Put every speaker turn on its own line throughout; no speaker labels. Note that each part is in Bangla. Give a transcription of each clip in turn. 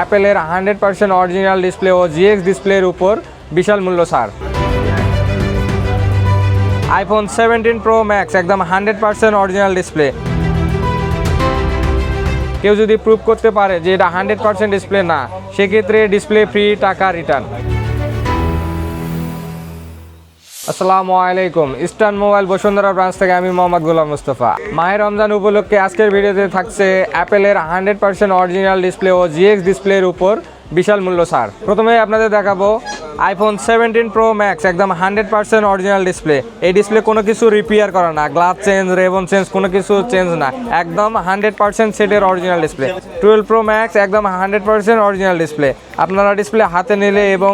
অ্যাপেলের 100% অরিজিনাল ডিসপ্লে ও জিএক্স ডিসপ্লের উপর বিশাল মূল্য ছাড়। আইফোন 17 প্রো ম্যাক্স একদম 100% অরিজিনাল ডিসপ্লে। কেউ যদি প্রুভ করতে পারে যে এটা 100% ডিসপ্লে না, সেক্ষেত্রে ডিসপ্লে ফ্রি, টাকা রিটার্ন। আসসালামু আলাইকুম, ইস্টার্ন মোবাইল বসুন্ধরা ব্রাঞ্চ থেকে আমি মোহাম্মদ গোলাম মুস্তফা। মাহে রমজান উপলক্ষে আজকের ভিডিওতে থাকছে অ্যাপেলের 100% অরিজিনাল ডিসপ্লে ও জিএক্স ডিসপ্লের উপর বিশাল মূল্য ছাড়। প্রথমে আপনাদের দেখাবো আইফোন 17 প্রো ম্যাক্স একদম 100% অরিজিনাল ডিসপ্লে। এই ডিসপ্লে কোনো কিছু রিপেয়ার করা না, গ্লাস চেঞ্জ, রেবন চেঞ্জ, কোনো কিছু চেঞ্জ না, একদম 100% সেটের অরিজিনাল ডিসপ্লে। 12 প্রো ম্যাক্স একদম 100% অরিজিনাল ডিসপ্লে। আপনারা ডিসপ্লে হাতে নিলে এবং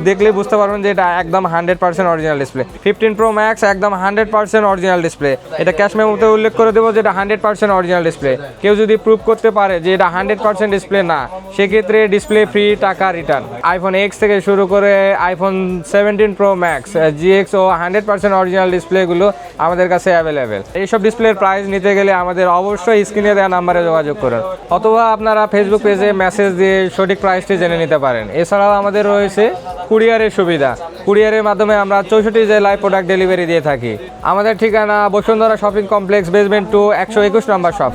দেখলে বুঝতে পারবেন যে এটা একদম 100% অরিজিনাল ডিসপ্লে। 15 প্রো ম্যাক্স একদম 100% অরিজিনাল ডিসপ্লে। এটা ক্যাশ মেমোতে উল্লেখ করে দেবো যে এটা 100% অরিজিনাল ডিসপ্লে। কেউ যদি প্রুভ করতে পারে যে এটা 100% ডিসপ্লে না, সেক্ষেত্রে ডিসপ্লে ফ্রি, টাকা রিটার্ন। আইফোন এক্স থেকে শুরু করে আইফোন 17 প্রো ম্যাক্স, জিএক্স ও 100% অরিজিনাল ডিসপ্লেগুলো আমাদের কাছে অ্যাভেলেবেল। এইসব ডিসপ্লের প্রাইস নিতে গেলে আমাদের অবশ্যই স্ক্রিনে দেওয়া নাম্বারে যোগাযোগ করুন, অথবা আপনারা ফেসবুক পেজে মেসেজ দিয়ে সঠিক প্রাইসটি জেনে নিতে পারেন। এছাড়াও আমাদের রয়েছে কুরিয়ারের সুবিধা। কুরিয়ারের মাধ্যমে আমরা 64 জেলায় প্রোডাক্ট ডেলিভারি দিয়ে থাকি। আমাদের ঠিকানা বসুন্ধরা শপিং কমপ্লেক্স, বেসমেন্ট 2, 121 নম্বর শপ।